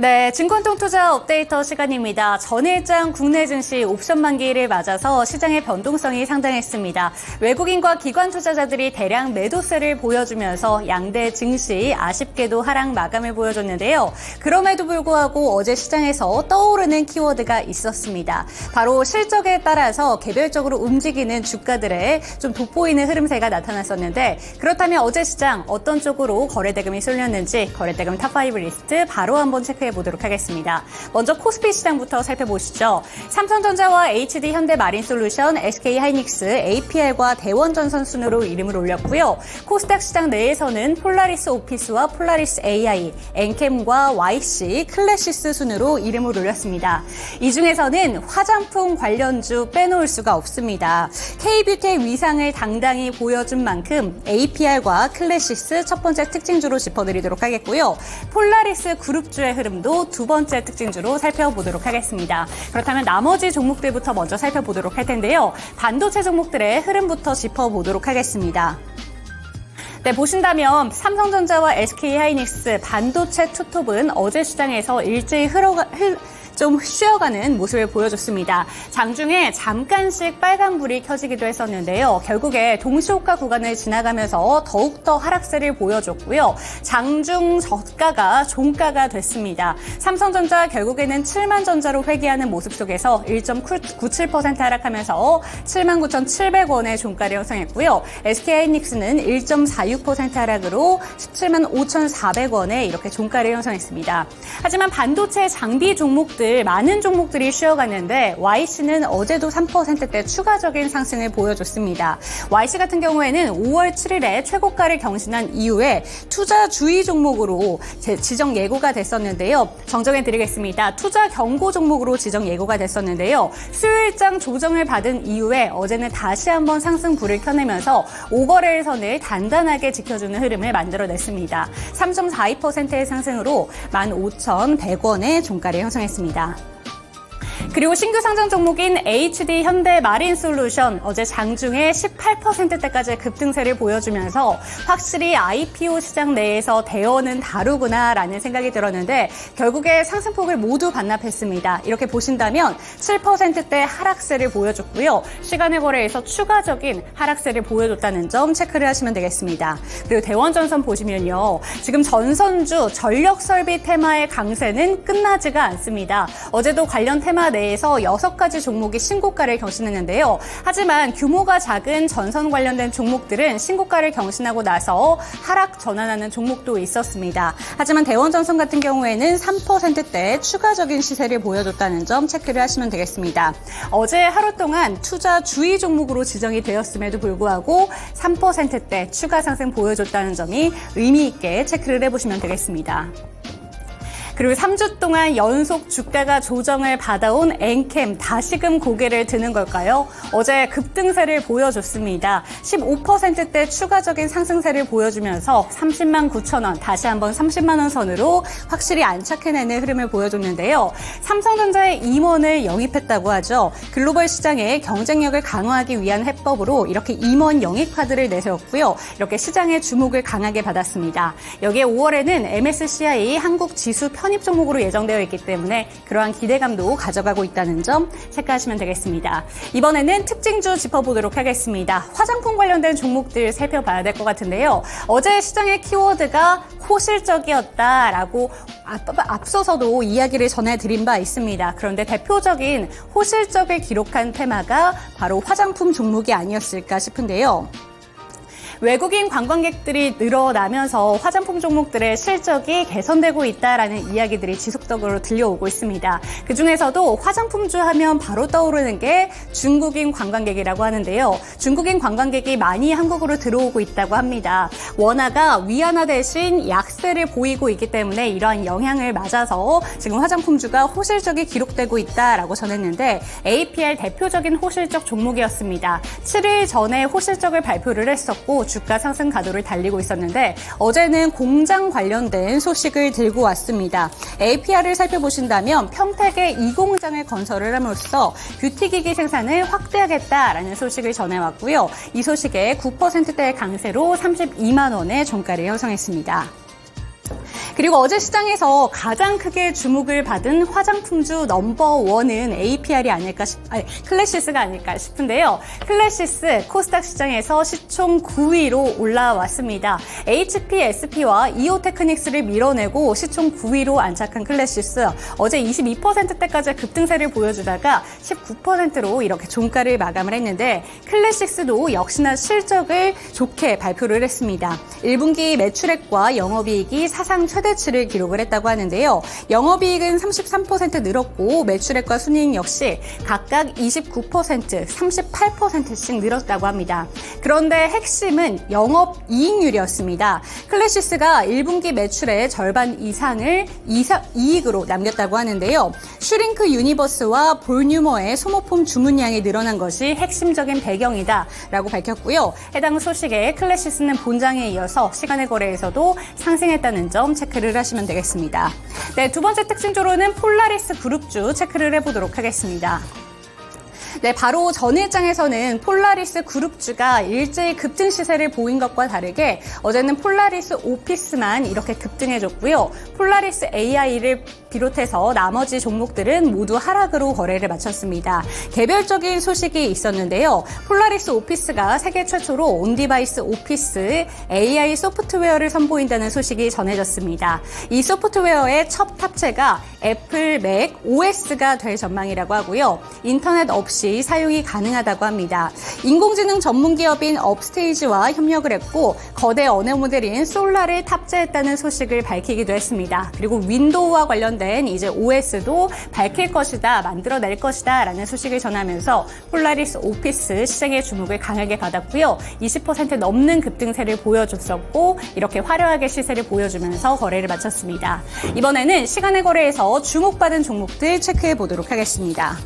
네, 증권통투자 업데이터 시간입니다. 전일장 국내 증시 옵션 만기일을 맞아서 시장의 변동성이 상당했습니다. 외국인과 기관 투자자들이 대량 매도세를 보여주면서 양대 증시 아쉽게도 하락 마감을 보여줬는데요. 그럼에도 불구하고 어제 시장에서 떠오르는 키워드가 있었습니다. 바로 실적에 따라서 개별적으로 움직이는 주가들에 좀 돋보이는 흐름세가 나타났었는데, 그렇다면 어제 시장 어떤 쪽으로 거래대금이 쏠렸는지 거래대금 탑5 리스트 바로 한번 체크해 보도록 하겠습니다. 먼저 코스피 시장부터 살펴보시죠. 삼성전자와 HD 현대마린솔루션, SK하이닉스, APR과 대원전선 순으로 이름을 올렸고요. 코스닥 시장 내에서는 폴라리스 오피스와 폴라리스 AI, 엔캠과 YC, 클래시스 순으로 이름을 올렸습니다. 이 중에서는 화장품 관련주 빼놓을 수가 없습니다. K뷰티의 위상을 당당히 보여준 만큼 APR과 클래시스 첫 번째 특징주로 짚어드리도록 하겠고요. 폴라리스 그룹주의 흐름도 두 번째 특징주로 살펴보도록 하겠습니다. 그렇다면 나머지 종목들부터 먼저 살펴보도록 할 텐데요. 반도체 종목들의 흐름부터 짚어보도록 하겠습니다. 네, 보신다면 삼성전자와 SK하이닉스 반도체 투톱은 어제 시장에서 일제히 좀 쉬어가는 모습을 보여줬습니다. 장중에 잠깐씩 빨간불이 켜지기도 했었는데요. 결국에 동시호가 구간을 지나가면서 더욱더 하락세를 보여줬고요. 장중 저가가 종가가 됐습니다. 삼성전자 결국에는 7만전자로 회귀하는 모습 속에서 1.97% 하락하면서 79,700원의 종가를 형성했고요. SK하이닉스는 1.46% 하락으로 17만 5,400원에 이렇게 종가를 형성했습니다. 하지만 반도체 장비 종목들 많은 종목들이 쉬어갔는데 YC는 어제도 3%대 추가적인 상승을 보여줬습니다. YC 같은 경우에는 5월 7일에 최고가를 경신한 이후에 투자 주의 종목으로 지정 예고가 됐었는데요. 정정해드리겠습니다. 투자 경고 종목으로 지정 예고가 됐었는데요. 수요일장 조정을 받은 이후에 어제는 다시 한번 상승불을 켜내면서 5거래일 선을 단단하게 지켜주는 흐름을 만들어냈습니다. 3.42%의 상승으로 15,100원의 종가를 형성했습니다. 그리고 신규 상장 종목인 HD 현대마린솔루션 어제 장중에 18%대까지 급등세를 보여주면서 확실히 IPO 시장 내에서 대어는 다르구나라는 생각이 들었는데 결국에 상승폭을 모두 반납했습니다. 이렇게 보신다면 7%대 하락세를 보여줬고요. 시간의 거래에서 추가적인 하락세를 보여줬다는 점 체크를 하시면 되겠습니다. 그리고 대원전선 보시면요. 지금 전선주 전력설비 테마의 강세는 끝나지가 않습니다. 어제도 관련 테마 내에서 6가지 종목이 신고가를 경신했는데요. 하지만 규모가 작은 전선 관련된 종목들은 신고가를 경신하고 나서 하락 전환하는 종목도 있었습니다. 하지만 대원전선 같은 경우에는 3%대 추가적인 시세를 보여줬다는 점 체크를 하시면 되겠습니다. 어제 하루 동안 투자 주의 종목으로 지정이 되었음에도 불구하고 3%대 추가 상승 보여줬다는 점이 의미 있게 체크를 해보시면 되겠습니다. 그리고 3주 동안 연속 주가가 조정을 받아온 엔캠 다시금 고개를 드는 걸까요? 어제 급등세를 보여줬습니다. 15%대 추가적인 상승세를 보여주면서 30만 9천 원, 다시 한번 30만 원 선으로 확실히 안착해내는 흐름을 보여줬는데요. 삼성전자의 임원을 영입했다고 하죠. 글로벌 시장의 경쟁력을 강화하기 위한 해법으로 이렇게 임원 영입 카드를 내세웠고요. 이렇게 시장의 주목을 강하게 받았습니다. 여기에 5월에는 MSCI 한국 지수 편입 종목으로 예정되어 있기 때문에 그러한 기대감도 가져가고 있다는 점 체크하시면 되겠습니다. 이번에는 특징주 짚어보도록 하겠습니다. 화장품 관련된 종목들 살펴봐야 될 것 같은데요. 어제 시장의 키워드가 호실적이었다라고 앞서서도 이야기를 전해드린 바 있습니다. 그런데 대표적인 호실적을 기록한 테마가 바로 화장품 종목이 아니었을까 싶은데요. 외국인 관광객들이 늘어나면서 화장품 종목들의 실적이 개선되고 있다라는 이야기들이 지속적으로 들려오고 있습니다. 그중에서도 화장품주 하면 바로 떠오르는 게 중국인 관광객이라고 하는데요. 중국인 관광객이 많이 한국으로 들어오고 있다고 합니다. 원화가 위안화 대신 약세를 보이고 있기 때문에 이러한 영향을 맞아서 지금 화장품주가 호실적이 기록되고 있다라고 전했는데 APR 대표적인 호실적 종목이었습니다. 7일 전에 호실적을 발표를 했었고 주가 상승 가도를 달리고 있었는데 어제는 공장 관련된 소식을 들고 왔습니다. APR을 살펴보신다면 평택에 2공장을 건설을 함으로써 뷰티기기 생산을 확대하겠다라는 소식을 전해왔고요. 이 소식에 9%대의 강세로 32만 원의 종가를 형성했습니다. 그리고 어제 시장에서 가장 크게 주목을 받은 화장품주 넘버1은 APR이 아닐까 클래시스가 아닐까 싶은데요. 클래시스 코스닥 시장에서 시총 9위로 올라왔습니다. HP, SP와 이오테크닉스를 밀어내고 시총 9위로 안착한 클래시스. 어제 22%대까지 급등세를 보여주다가 19%로 이렇게 종가를 마감을 했는데 클래시스도 역시나 실적을 좋게 발표를 했습니다. 1분기 매출액과 영업이익이 사상 최대치를 기록을 했다고 하는데요. 영업이익은 33% 늘었고 매출액과 순이익 역시 각각 29%, 38%씩 늘었다고 합니다. 그런데 핵심은 영업이익률이었습니다. 클래시스가 1분기 매출의 절반 이상을 이익으로 남겼다고 하는데요. 슈링크 유니버스와 볼뉴머의 소모품 주문량이 늘어난 것이 핵심적인 배경이다라고 밝혔고요. 해당 소식에 클래시스는 본장에 이어서 시간의 거래에서도 상승했다는 점 체크를 하시면 되겠습니다. 네, 두 번째 특징주로는 폴라리스 그룹주 체크를 해보도록 하겠습니다. 네, 바로 전일장에서는 폴라리스 그룹주가 일제히 급등 시세를 보인 것과 다르게 어제는 폴라리스 오피스만 이렇게 급등해줬고요. 폴라리스 AI를 비롯해서 나머지 종목들은 모두 하락으로 거래를 마쳤습니다. 개별적인 소식이 있었는데요. 폴라리스 오피스가 세계 최초로 온디바이스 오피스 AI 소프트웨어를 선보인다는 소식이 전해졌습니다. 이 소프트웨어의 첫 탑재가 애플 맥 OS가 될 전망이라고 하고요. 인터넷 없이 사용이 가능하다고 합니다. 인공지능 전문 기업인 업스테이지와 협력을 했고 거대 언어 모델인 솔라를 탑재했다는 소식을 밝히기도 했습니다. 그리고 윈도우와 관련된 이제 OS도 밝힐 것이다, 만들어낼 것이다 라는 소식을 전하면서 폴라리스 오피스 시장의 주목을 강하게 받았고요. 20% 넘는 급등세를 보여줬었고 이렇게 화려하게 시세를 보여주면서 거래를 마쳤습니다. 이번에는 시간의 거래에서 주목받은 종목들 체크해 보도록 하겠습니다.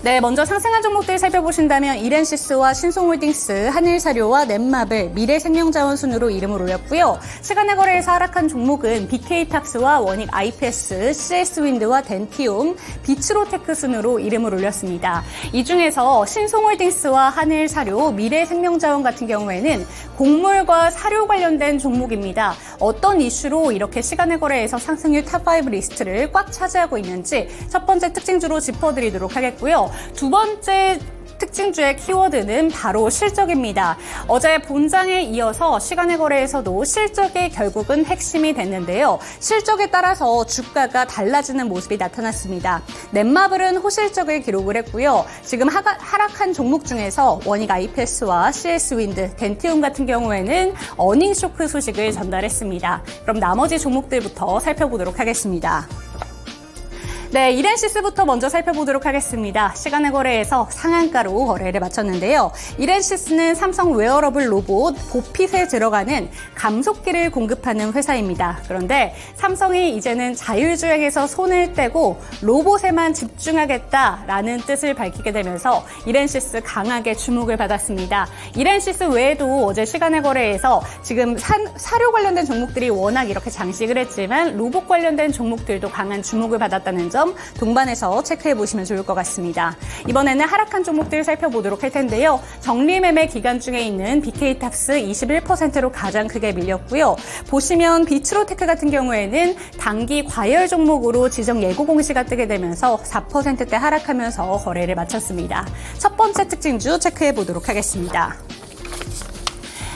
네, 먼저 상승한 종목들 살펴보신다면 이렌시스와 신송홀딩스, 하늘사료와 넷마블, 미래생명자원 순으로 이름을 올렸고요. 시간의 거래에서 하락한 종목은 BK탑스와 원익 IPS, CS윈드와 덴티움, 비츠로테크 순으로 이름을 올렸습니다. 이 중에서 신송홀딩스와 하늘사료, 미래생명자원 같은 경우에는 곡물과 사료 관련된 종목입니다. 어떤 이슈로 이렇게 시간의 거래에서 상승률 탑5 리스트를 꽉 차지하고 있는지 첫 번째 특징주로 짚어드리도록 하겠고요. 두 번째 특징주의 키워드는 바로 실적입니다. 어제 본장에 이어서 시간의 거래에서도 실적이 결국은 핵심이 됐는데요. 실적에 따라서 주가가 달라지는 모습이 나타났습니다. 넷마블은 호실적을 기록을 했고요. 지금 하락한 종목 중에서 원익 IPS와 CS윈드, 덴티움 같은 경우에는 어닝 쇼크 소식을 전달했습니다. 그럼 나머지 종목들부터 살펴보도록 하겠습니다. 네, 이렌시스부터 먼저 살펴보도록 하겠습니다. 시간의 거래에서 상한가로 거래를 마쳤는데요. 이렌시스는 삼성 웨어러블 로봇 보핏에 들어가는 감속기를 공급하는 회사입니다. 그런데 삼성이 이제는 자율주행에서 손을 떼고 로봇에만 집중하겠다라는 뜻을 밝히게 되면서 이렌시스 강하게 주목을 받았습니다. 이렌시스 외에도 어제 시간의 거래에서 지금 사료 관련된 종목들이 워낙 이렇게 장식을 했지만 로봇 관련된 종목들도 강한 주목을 받았다는 점 동반해서 체크해 보시면 좋을 것 같습니다. 이번에는 하락한 종목들 살펴보도록 할 텐데요. 정리매매 기간 중에 있는 BK탑스 21%로 가장 크게 밀렸고요. 보시면 비츠로테크 같은 경우에는 단기 과열 종목으로 지정 예고 공시가 뜨게 되면서 4%대 하락하면서 거래를 마쳤습니다. 첫 번째 특징주 체크해 보도록 하겠습니다.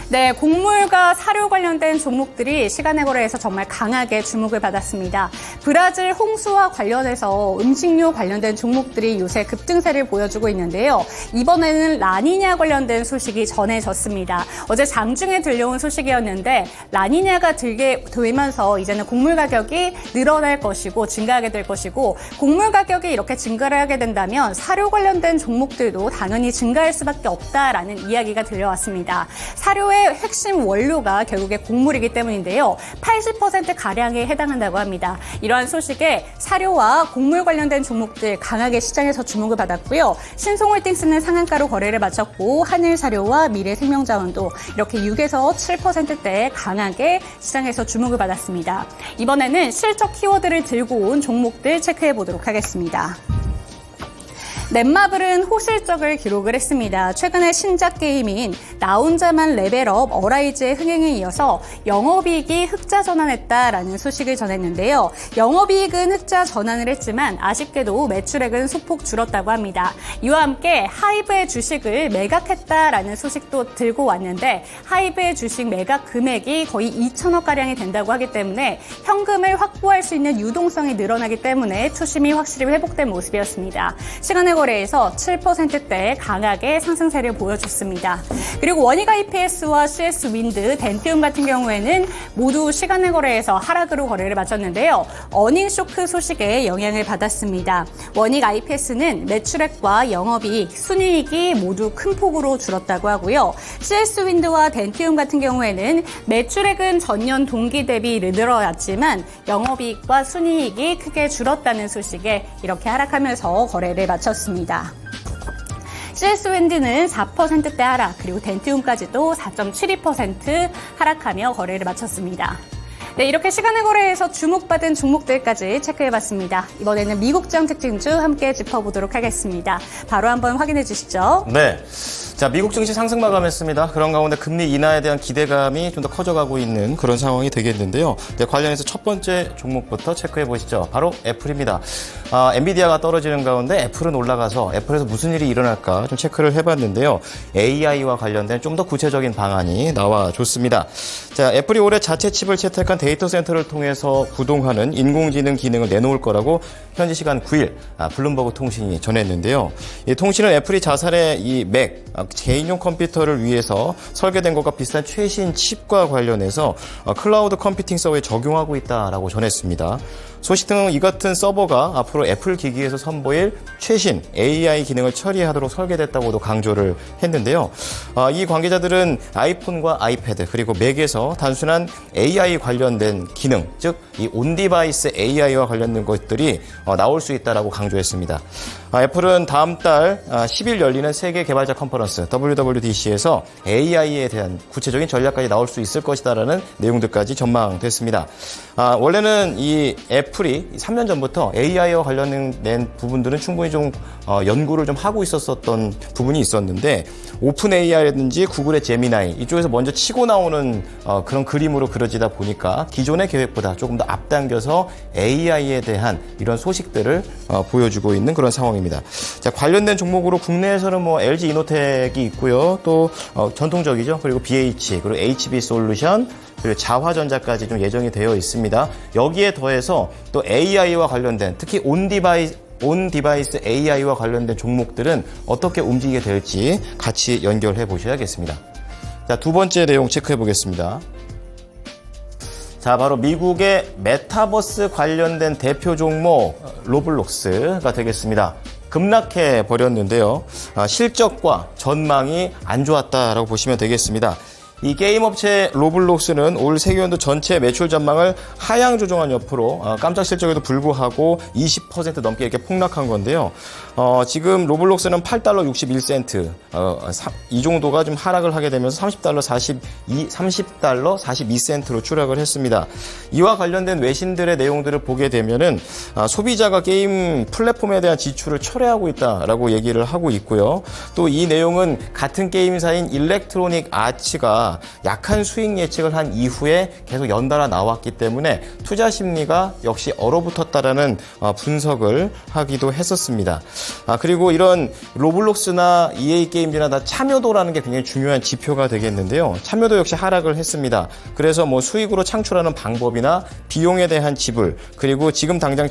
네, 곡물과 사료 관련된 종목들이 시간의 거래에서 정말 강하게 주목을 받았습니다. 브라질 홍수와 관련해서 음식료 관련된 종목들이 요새 급등세를 보여주고 있는데요. 이번에는 라니냐 관련된 소식이 전해졌습니다. 어제 장중에 들려온 소식이었는데 라니냐가 들게 되면서 이제는 곡물 가격이 늘어날 것이고 증가하게 될 것이고 곡물 가격이 이렇게 증가를 하게 된다면 사료 관련된 종목들도 당연히 증가할 수밖에 없다라는 이야기가 들려왔습니다. 사료의 핵심 원료가 결국에 곡물이기 때문인데요. 80%가량에 해당한다고 합니다. 이러한 소식에 사료와 곡물 관련된 종목들 강하게 시장에서 주목을 받았고요. 신송홀딩스는 상한가로 거래를 마쳤고 하늘사료와 미래생명자원도 이렇게 6에서 7%대 강하게 시장에서 주목을 받았습니다. 이번에는 실적 키워드를 들고 온 종목들 체크해 보도록 하겠습니다. 넷마블은 호실적을 기록을 했습니다. 최근에 신작 게임인 나 혼자만 레벨업 어라이즈의 흥행에 이어서 영업이익이 흑자 전환했다라는 소식을 전했는데요. 영업이익은 흑자 전환을 했지만 아쉽게도 매출액은 소폭 줄었다고 합니다. 이와 함께 하이브의 주식을 매각했다라는 소식도 들고 왔는데 하이브의 주식 매각 금액이 거의 2천억가량이 된다고 하기 때문에 현금을 확보할 수 있는 유동성이 늘어나기 때문에 투심이 확실히 회복된 모습이었습니다. 시간의 거래에서 7%대 강하게 상승세를 보여줬습니다. 그리고 원익 IPS와 CS 윈드, 덴티움 같은 경우에는 모두 시간의 거래에서 하락으로 거래를 마쳤는데요. 어닝 쇼크 소식에 영향을 받았습니다. 원익 IPS는 매출액과 영업이익, 순이익이 모두 큰 폭으로 줄었다고 하고요. CS 윈드와 덴티움 같은 경우에는 매출액은 전년 동기 대비 늘어났지만 영업이익과 순이익이 크게 줄었다는 소식에 이렇게 하락하면서 거래를 마쳤습니다. CS 윈드는 4%대 하락, 그리고 덴티움까지도 4.72% 하락하며 거래를 마쳤습니다. 네, 이렇게 시간의 거래에서 주목받은 종목들까지 체크해봤습니다. 이번에는 미국장 특징주 함께 짚어보도록 하겠습니다. 바로 한번 확인해 주시죠. 네. 자, 미국 증시 상승 마감했습니다. 그런 가운데 금리 인하에 대한 기대감이 좀 더 커져가고 있는 그런 상황이 되겠는데요. 네, 관련해서 첫 번째 종목부터 체크해 보시죠. 바로 애플입니다. 엔비디아가 떨어지는 가운데 애플은 올라가서 애플에서 무슨 일이 일어날까 좀 체크를 해봤는데요. AI와 관련된 좀 더 구체적인 방안이 나와줬습니다. 자, 애플이 올해 자체 칩을 채택한 데이터 센터를 통해서 구동하는 인공지능 기능을 내놓을 거라고 현지 시간 9일 블룸버그 통신이 전했는데요. 이 통신은 애플이 자사의 이 맥, 개인용 컴퓨터를 위해서 설계된 것과 비슷한 최신 칩과 관련해서 클라우드 컴퓨팅 서버에 적용하고 있다라고 전했습니다. 소식 등은 이 같은 서버가 앞으로 애플 기기에서 선보일 최신 AI 기능을 처리하도록 설계됐다고도 강조를 했는데요. 이 관계자들은 아이폰과 아이패드 그리고 맥에서 단순한 AI 관련된 기능, 즉 이 온디바이스 AI와 관련된 것들이 나올 수 있다라고 강조했습니다. 애플은 다음 달 10일 열리는 세계 개발자 컨퍼런스 WWDC에서 AI에 대한 구체적인 전략까지 나올 수 있을 것이다라는 내용들까지 전망됐습니다. 원래는 이 애플이 3년 전부터 AI와 관련된 부분들은 충분히 좀 연구를 좀 하고 있었던 부분이 있었는데 오픈 AI라든지 구글의 제미나이 이쪽에서 먼저 치고 나오는 그런 그림으로 그려지다 보니까 기존의 계획보다 조금 더 앞당겨서 AI에 대한 이런 소식들을 보여주고 있는 그런 상황입니다. 자, 관련된 종목으로 국내에서는 뭐 LG 이노텍이 있고요. 또 전통적이죠. 그리고 BH, 그리고 HB 솔루션, 그리고 자화전자까지 좀 예정이 되어 있습니다. 여기에 더해서 또 AI와 관련된 특히 온디바이스 AI와 관련된 종목들은 어떻게 움직이게 될지 같이 연결해 보셔야겠습니다. 자, 두 번째 내용 체크해 보겠습니다. 자, 바로 미국의 메타버스 관련된 대표 종목 로블록스가 되겠습니다. 급락해 버렸는데요. 실적과 전망이 안 좋았다라고 보시면 되겠습니다. 이 게임 업체 로블록스는 올 세계연도 전체 매출 전망을 하향 조정한 옆으로 깜짝 실적에도 불구하고 20% 넘게 이렇게 폭락한 건데요. 지금 로블록스는 $8 61센트 이 정도가 좀 하락을 하게 되면서 $30 42센트로 추락을 했습니다. 이와 관련된 외신들의 내용들을 보게 되면은 소비자가 게임 플랫폼에 대한 지출을 철회하고 있다라고 얘기를 하고 있고요. 또 이 내용은 같은 게임사인 일렉트로닉 아츠가 약한 수익 예측을 한 이후에 계속 연달아 나왔기 때문에 투자 심리가 역시 얼어붙었다라는 분석을 하기도 했었습니다. 그리고 이런 로블록스나 EA 게임즈나 다 참여도라는 게 굉장히 중요한 지표가 되겠는데요. 참여도 역시 하락을 했습니다. 그래서 뭐 수익으로 창출하는 방법이나 비용에 대한 지불, 그리고 지금 당장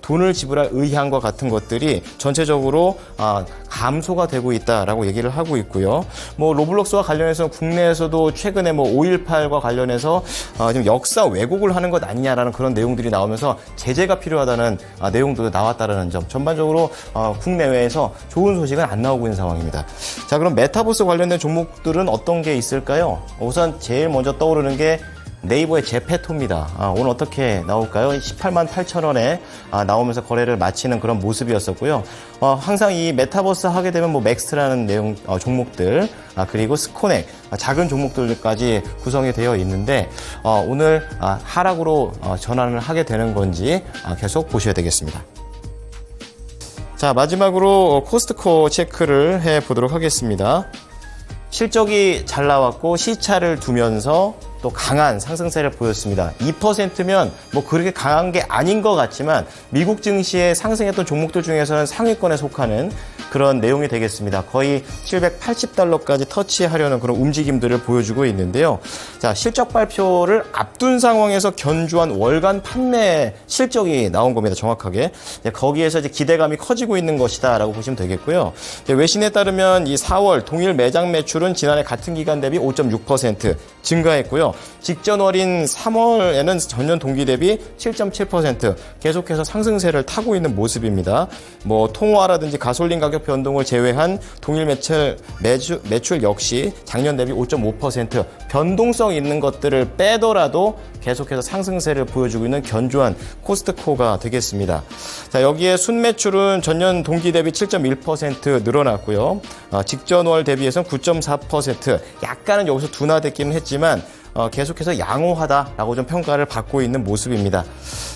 돈을 지불할 의향과 같은 것들이 전체적으로 감소가 되고 있다라고 얘기를 하고 있고요. 뭐 로블록스와 관련해서 국내에서도 최근에 뭐 5.18과 관련해서 좀 역사 왜곡을 하는 것 아니냐라는 그런 내용들이 나오면서 제재가 필요하다는 내용도 나왔다라는 점, 전반적으로 국내외에서 좋은 소식은 안 나오고 있는 상황입니다. 자, 그럼 메타버스 관련된 종목들은 어떤 게 있을까요? 우선 제일 먼저 떠오르는 게 네이버의 제페토입니다. 오늘 어떻게 나올까요? 18만 8천 원에 나오면서 거래를 마치는 그런 모습이었었고요. 항상 이 메타버스 하게 되면 뭐 맥스라는 내용 종목들, 그리고 스코넥 작은 종목들까지 구성이 되어 있는데 오늘 하락으로 전환을 하게 되는 건지 계속 보셔야 되겠습니다. 자, 마지막으로 코스트코 체크를 해 보도록 하겠습니다. 실적이 잘 나왔고 시차를 두면서 또 강한 상승세를 보였습니다. 2%면 뭐 그렇게 강한 게 아닌 것 같지만 미국 증시에 상승했던 종목들 중에서는 상위권에 속하는 그런 내용이 되겠습니다. 거의 780달러까지 터치하려는 그런 움직임들을 보여주고 있는데요. 자, 실적 발표를 앞둔 상황에서 견주한 월간 판매 실적이 나온 겁니다. 정확하게. 거기에서 이제 기대감이 커지고 있는 것이다라고 보시면 되겠고요. 외신에 따르면 이 4월 동일 매장 매출은 지난해 같은 기간 대비 5.6% 증가했고요. 직전월인 3월에는 전년 동기 대비 7.7% 계속해서 상승세를 타고 있는 모습입니다. 뭐 통화라든지 가솔린 가격 변동을 제외한 동일 매출 역시 작년 대비 5.5% 변동성 있는 것들을 빼더라도 계속해서 상승세를 보여주고 있는 견조한 코스트코가 되겠습니다. 자, 여기에 순매출은 전년 동기 대비 7.1% 늘어났고요. 직전월 대비해서는 9.4% 약간은 여기서 둔화됐기는 했지만 계속해서 양호하다라고 좀 평가를 받고 있는 모습입니다.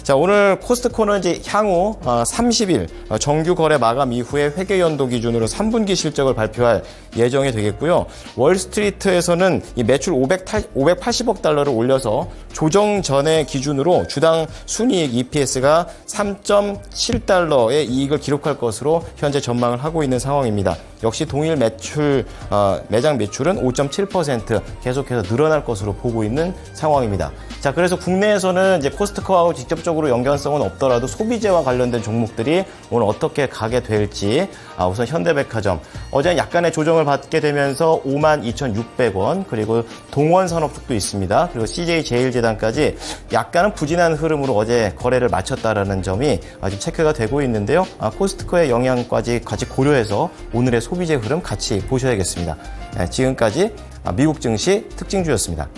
자, 오늘 코스트코는 이제 향후 30일 정규 거래 마감 이후에 회계 연도 기준으로 3분기 실적을 발표할 예정이 되겠고요. 월스트리트에서는 이 매출 580억 달러를 올려서 조정 전의 기준으로 주당 순이익 EPS가 3.7달러의 이익을 기록할 것으로 현재 전망을 하고 있는 상황입니다. 역시 동일 매장 매출은 5.7% 계속해서 늘어날 것으로 보고 있는 상황입니다. 자, 그래서 국내에서는 이제 코스트코하고 직접적으로 연관성은 없더라도 소비재와 관련된 종목들이 오늘 어떻게 가게 될지 우선 현대백화점 어제는 약간의 조정을 받게 되면서 52,600원 그리고 동원산업 쪽도 있습니다. 그리고 CJ제일제당까지 약간은 부진한 흐름으로 어제 거래를 마쳤다라는 점이 아직 체크가 되고 있는데요. 코스트코의 영향까지 같이 고려해서 오늘의 소비재 흐름 같이 보셔야겠습니다. 지금까지 미국 증시 특징주였습니다.